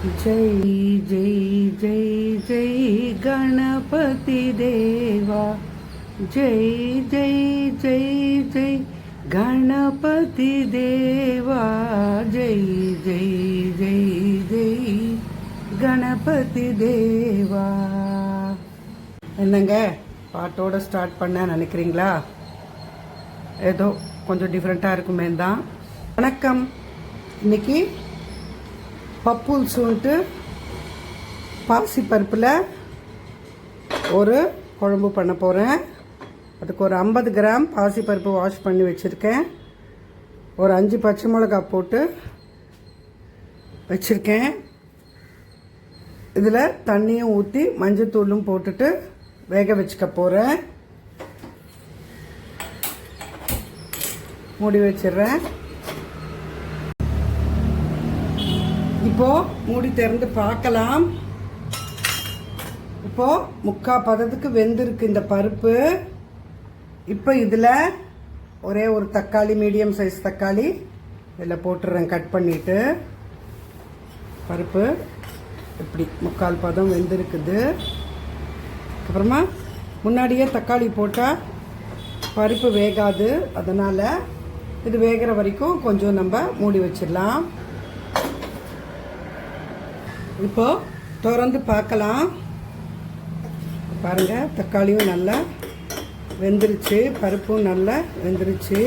जय जय जय जय गणपति देवा। जय जय जय जय गणपति देवा। जय जय जय जय गणपति देवा। என்னங்க பாட்டோட ஸ்டார்ட் பண்ண நினைக்கிறீங்களா? ஏதோ கொஞ்சம் டிஃப்ரெண்ட்டாக இருக்குமே தான். வணக்கம். இன்னைக்கு பப்புல்ஸுன்ட்டு பாசி பருப்பில் ஒரு குழம்பு பண்ண போகிறேன். அதுக்கு ஒரு 50 கிராம் பாசி பருப்பு வாஷ் பண்ணி வச்சுருக்கேன். ஒரு 5 பச்சை மிளகாய் போட்டு வச்சுருக்கேன். இதில் தண்ணியும் ஊற்றி மஞ்சத்தூளும் போட்டுட்டு வேக வச்சுக்க போகிறேன். மூடி வச்சிடுறேன். இப்போது மூடி திறந்து பார்க்கலாம். இப்போது 3/4 பதத்துக்கு வெந்திருக்கு இந்த பருப்பு. இப்போ இதில் ஒரே ஒரு தக்காளி, மீடியம் சைஸ் தக்காளி இதில் போட்டுடுறேன். கட் பண்ணிவிட்டு பருப்பு இப்படி 3/4 பதம் வெந்திருக்குது. அப்புறமா முன்னாடியே தக்காளி போட்டால் பருப்பு வேகாது. அதனால் இது வேகிற வரைக்கும் கொஞ்சம் நம்ம மூடி வச்சிடலாம். இப்போ திறந்து பார்க்கலாம். பாருங்கள், தக்காளியும் நல்லா வெந்துருச்சு, பருப்பும் நல்லா வெந்துருச்சு.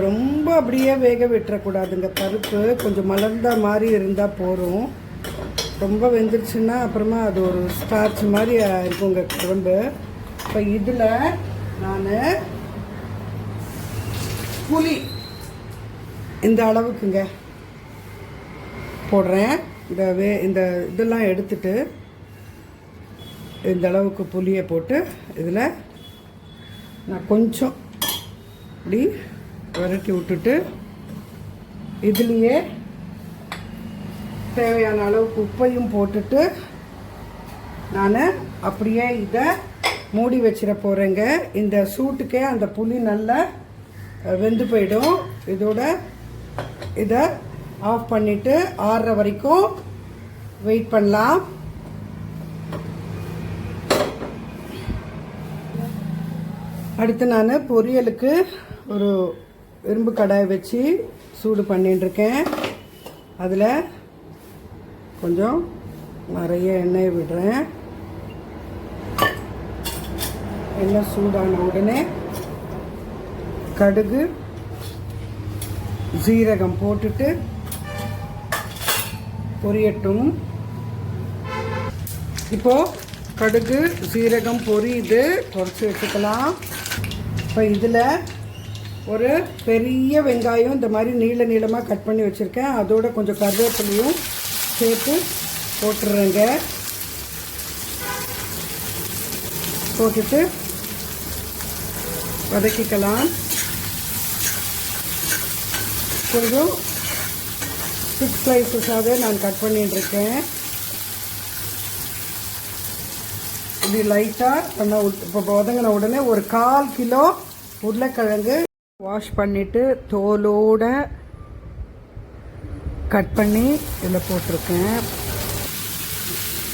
ரொம்ப அப்படியே வேக விட்டுறக்கூடாதுங்க. பருப்பு கொஞ்சம் மலர்ந்த மாதிரி இருந்தால் போதும். ரொம்ப வெந்துருச்சுன்னா அப்புறமா அது ஒரு ஸ்டார்ச் மாதிரி இருக்குங்க குழம்பு. இப்போ இதில் நான் புளி இந்த அளவுக்குங்க போடுறேன். இந்த இதெல்லாம் எடுத்துட்டு இந்த அளவுக்கு புளியை போட்டு இதில் நான் கொஞ்சம் இப்படி விரட்டி விட்டுட்டு இதுலேயே தேவையான அளவுக்கு உப்பையும் போட்டுட்டு நான் அப்படியே இதை மூடி வச்சிட போகிறேங்க. இந்த சூட்டுக்கே அந்த புளி நல்லா வெந்து போயிடும். இதோட இதை ஆஃப் பண்ணிவிட்டு ஆறுற வரைக்கும் வெயிட் பண்ணலாம். அடுத்து நான் பொரியலுக்கு ஒரு இரும்பு கடாய் வச்சு சூடு பண்ணிட்டுருக்கேன். அதில் கொஞ்சம் நிறைய எண்ணெய் விடுறேன். எண்ணெய் சூடான உடனே கடுகு, சீரகம் போட்டுட்டு பொரியட்டும். இப்போது கடுகு சீரகம் பொரியுது, குறைச்சி வச்சுக்கலாம். இப்போ இதில் ஒரு பெரிய வெங்காயம் இந்த மாதிரி நீள நீளமாக கட் பண்ணி வச்சுருக்கேன். அதோட கொஞ்சம் கருவேப்பிலையும் சேர்த்து போட்டுடுறேங்க. போட்டுட்டு வதக்கிக்கலாம். கொஞ்சம் 6 ஸ்லைஸஸாகவே நான் கட் பண்ணிட்டுருக்கேன். இப்படி லைட்டாக பண்ண இப்போ வதங்கின உடனே ஒரு 1/4 கிலோ உருளைக்கிழங்கு வாஷ் பண்ணிவிட்டு தோலோட கட் பண்ணி இதில் போட்டிருக்கேன்.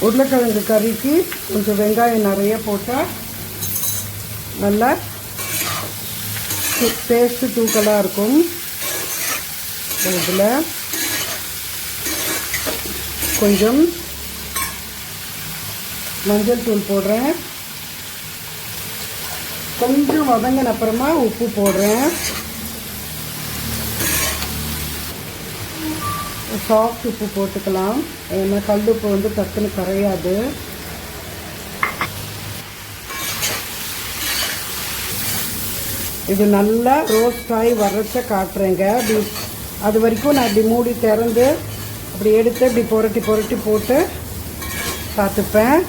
உருளைக்கிழங்கு கறிக்கு கொஞ்சம் வெங்காயம் நிறைய போட்டால் நல்லா டேஸ்ட்டு தூக்கலாக இருக்கும். இதில் கொஞ்சம் மஞ்சள் தூள் போடுறேன். கொஞ்சம் வதங்கின அப்புறமா உப்பு போடுறேன். சாஃப்ட் உப்பு போட்டுக்கலாம். ஏன்னா கல் உப்பு வந்து டக்குன்னு கரையாது. இது நல்லா ரோஸ்ட் ஆகி வர்றச்ச காட்டுறேங்க. அப்படி அது வரைக்கும் நான் இப்படி மூடி திறந்து அப்படி எடுத்து இப்படி புரட்டி புரட்டி போட்டு பார்த்துப்பேன்.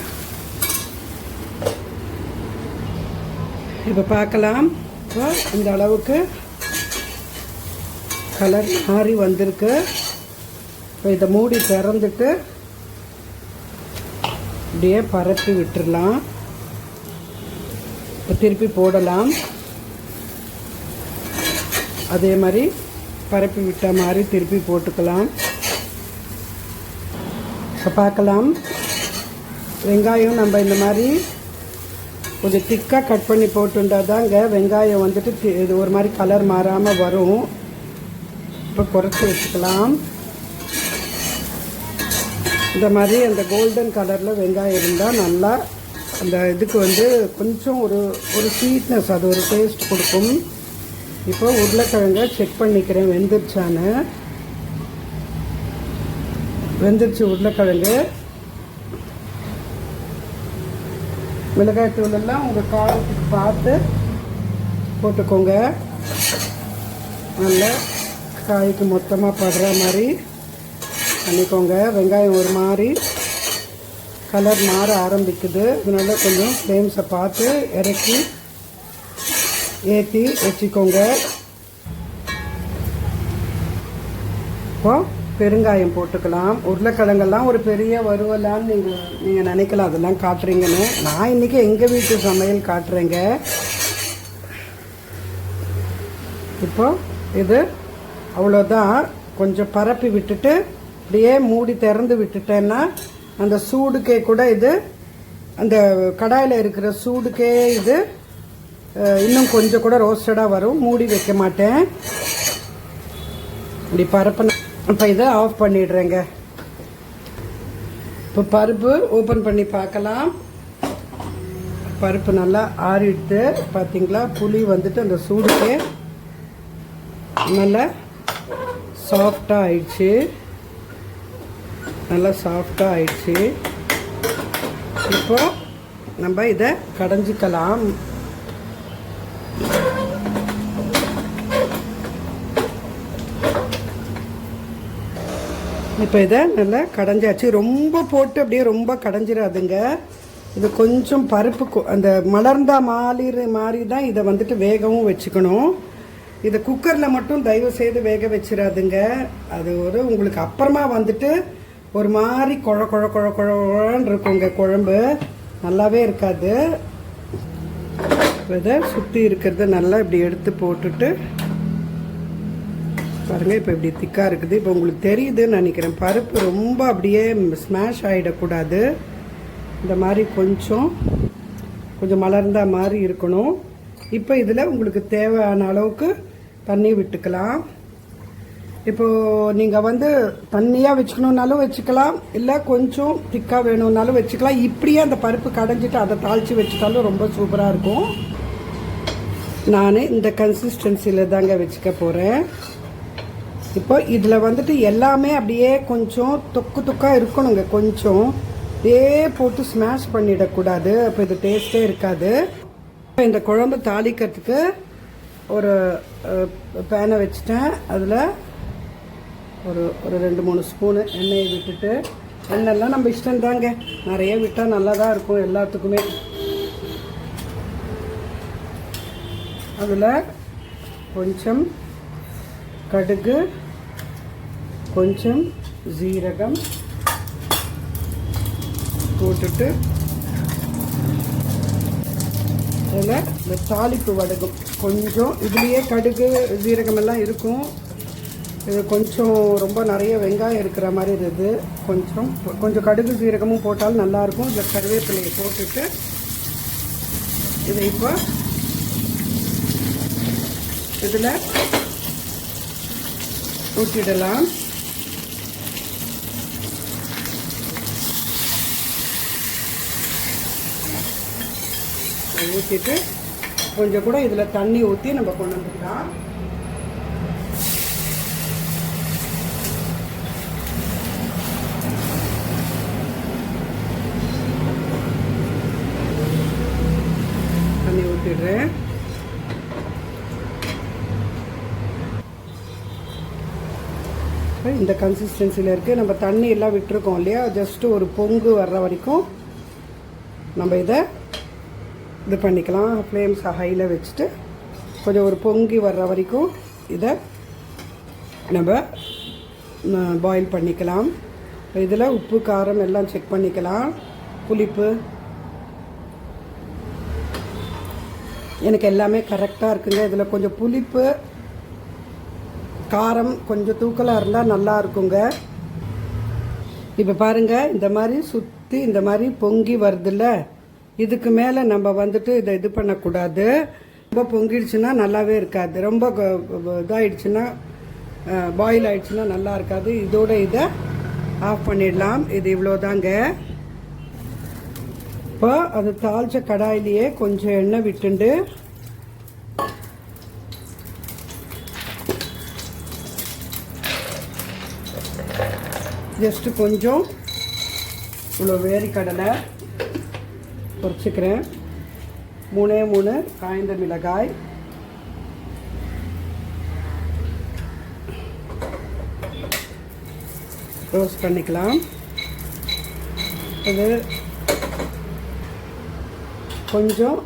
இப்போ பார்க்கலாம். இப்போ இந்த அளவுக்கு கலர் மாறி வந்திருக்கு. இப்போ இதை மூடி திறந்துட்டு இப்படியே பரப்பி விட்டுடலாம். இப்போ திருப்பி போடலாம். அதே மாதிரி பரப்பி விட்ட மாதிரி திருப்பி போட்டுக்கலாம். இப்போ பார்க்கலாம். வெங்காயம் நம்ம இந்த மாதிரி கொஞ்சம் திக்காக கட் பண்ணி போட்டுட்டா தாங்க வெங்காயம் வந்துட்டு இது ஒரு மாதிரி கலர் மாறாமல் வரும். இப்போ குறைச்சி வச்சுக்கலாம். இந்த மாதிரி அந்த கோல்டன் கலரில் வெங்காயம் இருந்தால் நல்லா அந்த இதுக்கு வந்து கொஞ்சம் ஒரு ஸ்வீட்னஸ், அது ஒரு டேஸ்ட் கொடுக்கும். இப்போ உருளைக்கிழங்கை செக் பண்ணிக்கிறேன் வெந்துருச்சான்னு. வெந்துருச்சு உருளைக்கிழங்கு. மிளகாய் தூளெல்லாம் உங்கள் காரத்துக்கு பார்த்து போட்டுக்கோங்க. நல்லா காய்க்கு மொத்தமாக படுற மாதிரி பண்ணிக்கோங்க. வெங்காயம் ஒரு மாதிரி கலர் மாற ஆரம்பிக்குது. அதனால கொஞ்சம் ஃப்ளேம்ஸை பார்த்து இறக்கி ஏற்றி வச்சுக்கோங்க. இப்போ பெருங்காயம் போட்டுக்கலாம். உருளைக்கிழங்கெல்லாம் ஒரு பெரிய வறுவலான்னு நீங்கள் நினைக்கலாம், அதெல்லாம் காட்டுறீங்கன்னு. நான் இன்றைக்கி எங்கள் வீட்டு சமையல் காட்டுறேங்க. இப்போ இது அவ்வளோதான். கொஞ்சம் பரப்பி விட்டுட்டு அப்படியே மூடி திறந்து விட்டுட்டேன்னா அந்த சூடுக்கே கூட இது, அந்த கடாயில் இருக்கிற சூடுக்கே இது இன்னும் கொஞ்சம் கூட ரோஸ்டடாக வரும். மூடி வைக்க மாட்டேன். இப்படி பரப்பு. இப்போ இதை ஆஃப் பண்ணிடுறேங்க. இப்போ பருப்பு ஓப்பன் பண்ணி பார்க்கலாம். பருப்பு நல்லா ஆறிட்டு பார்த்தீங்களா, புளி வந்துட்டு அந்த சூடுக்கே நல்லா சாஃப்டாக ஆயிடுச்சு. நல்லா சாஃப்டாக ஆயிடுச்சு. இப்போ நம்ம இதை கடைஞ்சிக்கலாம். இப்போ இதை நல்லா கடைஞ்சாச்சு. ரொம்ப போட்டு அப்படியே ரொம்ப கடைஞ்சிடாதுங்க. இது கொஞ்சம் பருப்பு அந்த மலர்ந்தா மாதிரி தான் இதை வந்துட்டு வேகவும் வச்சுக்கணும். இதை குக்கரில் மட்டும் தயவு செய்து வேக வச்சிடாதுங்க. அது ஒரு உங்களுக்கு அப்புறமா வந்துட்டு ஒரு மாதிரி குழன்னு இருக்குங்க. குழம்பு நல்லாவே இருக்காது. இதை சுற்றி இருக்கிறத நல்லா இப்படி எடுத்து போட்டுட்டு பாருங்கள். இப்போ இப்படி திக்காக இருக்குது. இப்போ உங்களுக்கு தெரியுதுன்னு நினைக்கிறேன். பருப்பு ரொம்ப அப்படியே ஸ்மாஷ் ஆகிடக்கூடாது. இந்த மாதிரி கொஞ்சம் மலர்ந்த மாதிரி இருக்கணும். இப்போ இதில் உங்களுக்கு தேவையான அளவுக்கு தண்ணி விட்டுக்கலாம். இப்போது நீங்கள் வந்து தண்ணியாக வச்சுக்கணுன்னாலும் வச்சுக்கலாம், இல்லை கொஞ்சம் திக்காக வேணும்னாலும் வச்சுக்கலாம். இப்படியே அந்த பருப்பு கடைஞ்சிட்டு அதை தாளித்து வச்சுட்டாலும் ரொம்ப சூப்பராக இருக்கும். நான் இந்த கன்சிஸ்டன்சியில் தாங்க வச்சுக்க போகிறேன். இப்போ இதில் வந்துட்டு எல்லாமே அப்படியே கொஞ்சம் தொக்காக இருக்கணுங்க. கொஞ்சம் அப்படியே போட்டு ஸ்மாஷ் பண்ணிடக்கூடாது. அப்போ இது டேஸ்ட்டே இருக்காது. இந்த குழம்பு தாளிக்கிறதுக்கு ஒரு பேனை வச்சுட்டேன். அதில் ஒரு 2-3 ஸ்பூனு எண்ணெயை விட்டுட்டு, எண்ணெய்லாம் நம்ம இஷ்டம் தாங்க, நிறைய விட்டால் நல்லா தான் இருக்கும் எல்லாத்துக்குமே. அதில் கொஞ்சம் கடுகு, கொஞ்சம் ஜீரகம் போட்டுட்டு அதில் இந்த தாளிப்பு வடகம் கொஞ்சம், இதுலேயே கடுகு ஜீரகம் எல்லாம் இருக்கும். இது கொஞ்சம் ரொம்ப நிறைய வெங்காயம் இருக்கிற மாதிரி இருக்குது. கொஞ்சம் கடுகு ஜீரகமும் போட்டாலும் நல்லாயிருக்கும். இதில் கருவேப்பிலையை போட்டுட்டு இதை இப்போ இதில் ஊற்றிடலாம். ஊற்றிட்டு கொஞ்சம் கூட இதில் தண்ணி ஊற்றி நம்ம கொண்டு வந்துக்கலாம். தண்ணி ஊற்றிடுறேன். இந்த கன்சிஸ்டன்சியில் இருக்குது. நம்ம தண்ணி எல்லாம் விட்டுருக்கோம் இல்லையா, ஜஸ்ட்டு ஒரு பொங்கு வர்ற வரைக்கும் நம்ம இதை இது பண்ணிக்கலாம். ஃப்ளேம்ஸை ஹையில் வச்சுட்டு கொஞ்சம் ஒரு பொங்கி வர்ற வரைக்கும் இதை நம்ம பாயில் பண்ணிக்கலாம். இதில் உப்பு காரம் எல்லாம் செக் பண்ணிக்கலாம். புளிப்பு எனக்கு எல்லாமே கரெக்டாக இருக்குங்க. இதில் கொஞ்சம் புளிப்பு காரம் கொஞ்சம் தூக்கலாக இருந்தால் நல்லா இருக்குங்க. இப்போ பாருங்கள், இந்த மாதிரி சுற்றி இந்த மாதிரி பொங்கி வருதுல்ல, இதுக்கு மேலே நம்ம வந்துட்டு இதை இது பண்ணக்கூடாது. ரொம்ப பொங்கிடுச்சுன்னா நல்லாவே இருக்காது. ரொம்ப இதாகிடுச்சுன்னா பாயில் ஆகிடுச்சுன்னா நல்லா இருக்காது. இதோட இதை ஆஃப் பண்ணிடலாம். இது இவ்வளோதாங்க. இப்போ அது தாளித்த கடாயிலேயே கொஞ்சம் எண்ணெய் விட்டுண்டு ஜஸ்ட்டு கொஞ்சம் இவ்வளோ வேர்க்கடலை பொரிச்சுக்கிறேன். 3 காய்ந்த மிளகாய், ரோஸ்ட் பண்ணிக்கலாம். இது கொஞ்சம்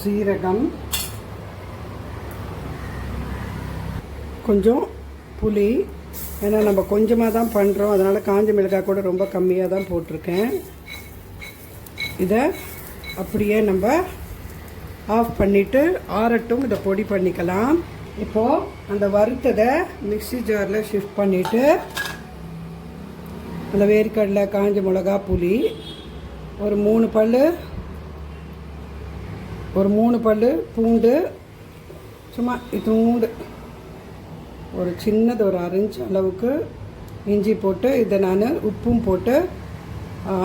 சீரகம், கொஞ்சம் புளி. ஏன்னா நம்ம கொஞ்சமாக தான் பண்ணுறோம், அதனால் காஞ்ச மிளகாய் கூட ரொம்ப கம்மியாக தான் போட்டிருக்கேன். இதை அப்படியே நம்ம ஆஃப் பண்ணிவிட்டு ஆறட்டும். இதை பொடி பண்ணிக்கலாம். இப்போது அந்த வறுத்ததை மிக்ஸி ஜாரில் ஷிஃப்ட் பண்ணிவிட்டு அந்த வேர்க்கடலை, காஞ்ச மிளகா, புளி, ஒரு 3 பல் பூண்டு, சும்மா இத்தூண்டு ஒரு சின்னது ஒரு 1/2 இன்ச் அளவுக்கு இஞ்சி போட்டு இதை நான் உப்பும் போட்டு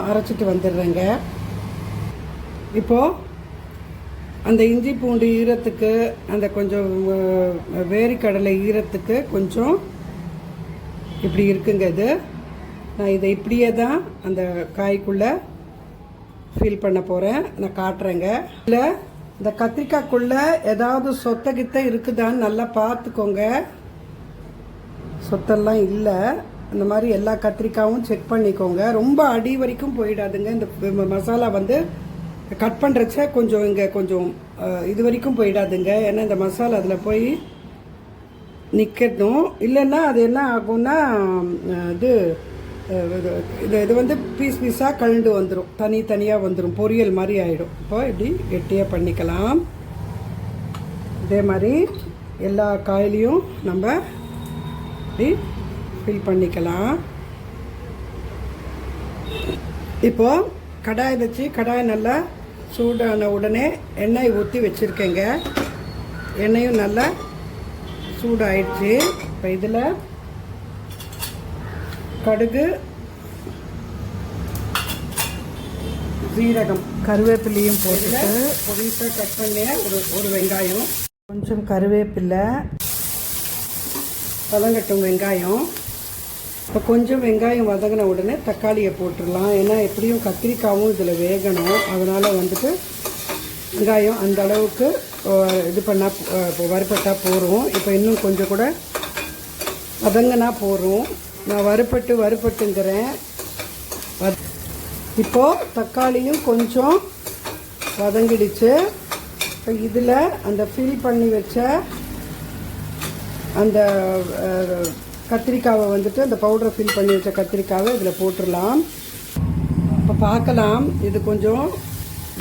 அரைச்சிட்டு வந்துடுறேங்க. இப்போது அந்த இஞ்சி பூண்டு ஈரத்துக்கு, அந்த கொஞ்சம் வேர்க்கடலை ஈரத்துக்கு கொஞ்சம் இப்படி இருக்குங்க. இது நான் இதை இப்படியே தான் அந்த காய்க்குள்ளே ஃபில் பண்ண போகிறேன். நான் காட்டுறேங்க. இல்லை, இந்த கத்திரிக்காய்க்குள்ளே ஏதாவது சொத்தை இருக்குதான்னு நல்லா பார்த்துக்கோங்க. சொத்தெல்லாம் இல்லை. அந்த மாதிரி எல்லா கத்திரிக்காயும் செக் பண்ணிக்கோங்க. ரொம்ப அடி வரைக்கும் போயிடாதுங்க. இந்த மசாலா வந்து கட் பண்ணுறச்ச கொஞ்சம் இங்கே கொஞ்சம் இது வரைக்கும் போயிடாதுங்க. ஏன்னா இந்த மசாலா அதில் போய் நிற்கணும். இல்லைன்னா அது என்ன ஆகும்னா இது வந்து பீஸாக கழண்டு வந்துடும், தனியாக வந்துடும், பொரியல் மாதிரி ஆகிடும். இப்போ இப்படி கெட்டியாக பண்ணிக்கலாம். இதே மாதிரி எல்லா காயிலையும் நம்ம இப்படி ஃபில் பண்ணிக்கலாம். இப்போது கடாய் வச்சு, கடாய் நல்லா சூடான உடனே எண்ணெய் ஊற்றி வச்சுருக்கேங்க. எண்ணெயும் நல்லா சூடாயிடுச்சு. இப்போ இதில் கடுகு, சீரகம், கருவேப்பிலையும் போட்டுட்டு பொடிசாக கட் பண்ணி ஒரு வெங்காயம், கொஞ்சம் கருவேப்பிலை, வதங்கட்டும் வெங்காயம். இப்போ கொஞ்சம் வெங்காயம் வதங்கின உடனே தக்காளியை போட்டுடலாம். ஏன்னா எப்படியும் கத்திரிக்காயும் இதில் வேகணும். அதனால் வந்துட்டு வெங்காயம் அந்த அளவுக்கு இது பண்ணால் வறுப்பட்டால் போகிறோம். இப்போ இன்னும் கொஞ்சம் கூட வதங்கினா போகிறோம். நான் வறுப்பட்டுங்கிறேன். இப்போது தக்காளியும் கொஞ்சம் வதங்கிடுச்சு. இப்போ இதில் அந்த ஃபில் பண்ணி வச்ச அந்த கத்திரிக்காவை வந்துட்டு, அந்த பவுடரை ஃபில் பண்ணி வச்ச கத்திரிக்காவை இதில் போட்டுடலாம். இப்போ பார்க்கலாம், இது கொஞ்சம்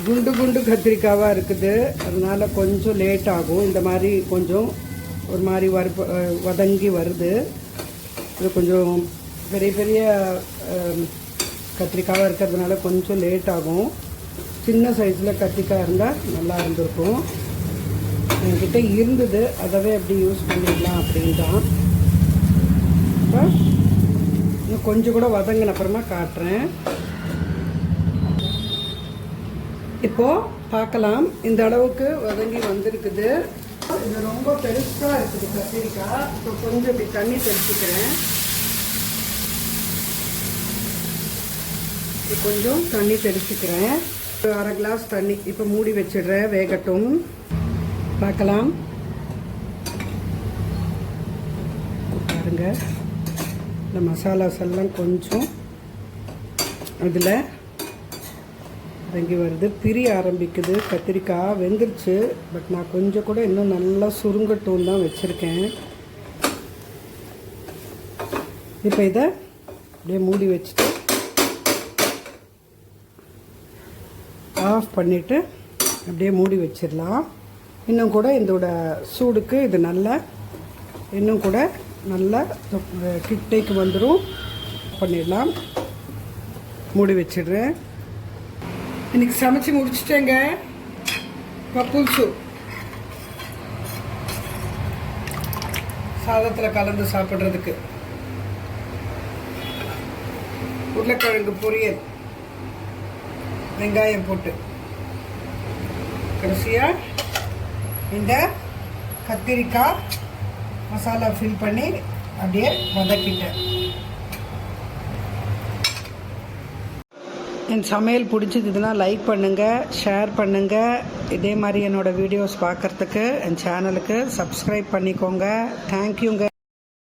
குண்டு கத்திரிக்காவாக இருக்குது. அதனால் கொஞ்சம் லேட் ஆகும். இந்த மாதிரி கொஞ்சம் ஒரு மாதிரி வதங்கி வருது. இது கொஞ்சம் பெரிய கத்திரிக்காவாக இருக்கிறதுனால கொஞ்சம் லேட் ஆகும். சின்ன சைஸில் கத்திரிக்காய் இருந்தால் நல்லா இருந்திருக்கும். என்கிட்ட இருந்தது, அதவே அப்படி யூஸ் பண்ணிடலாம் அப்படின்னு தான். இப்போ இன்னும் கொஞ்சம் கூட வதங்கின அப்புறமா காட்டுறேன். இப்போது பார்க்கலாம், இந்த அளவுக்கு வதங்கி வந்திருக்குது. இது ரொம்ப பெருசாக இருக்குது கத்திரிக்காய். இப்போ கொஞ்சம் இப்படி தண்ணி தெளிச்சுக்கிறேன். கொஞ்சம் தண்ணி தெளிச்சுக்கிறேன். 1/2 கிளாஸ் தண்ணி. இப்போ மூடி வச்சிடுறேன், வேகட்டும். பார்க்கலாம். பாருங்க, இந்த மசாலாஸ் எல்லாம் கொஞ்சம் அதில் வதங்கி வருது. பிரிய ஆரம்பிக்குது. கத்திரிக்காய் வெந்துருச்சு. பட் நான் கொஞ்சம் கூட இன்னும் நல்லா சுருங்கட்டும் தான் வச்சுருக்கேன். இப்போ இதை அப்படியே மூடி வச்சுட்டு ஆஃப் பண்ணிவிட்டு அப்படியே மூடி வச்சிடலாம். இன்னும் கூட இதோட சூடுக்கு இது நல்லா இன்னும் கூட நல்லா கிட்டைக்கு வந்துடும். பண்ணிடலாம். மூடி வச்சிடுறேன். இன்னைக்கு சமைச்சு முடிச்சிட்டேங்க. பப்புல்சு சாதத்தில் கலந்து சாப்பிட்றதுக்கு. உருளைக்கிழங்கு பொரியல் வெங்காயம் போட்டு, கடைசியாக இந்த கத்திரிக்காய் மசாலா ஃபில் பண்ணி அப்படியே வதக்கிட்டேன். என் சமையல் பிடிச்சதுன்னா லைக் பண்ணுங்கள், ஷேர் பண்ணுங்கள். இதே மாதிரி என்னோடய வீடியோஸ் பார்க்குறதுக்கு என் சேனலுக்கு சப்ஸ்கிரைப் பண்ணிக்கோங்க. தேங்க்யூங்க.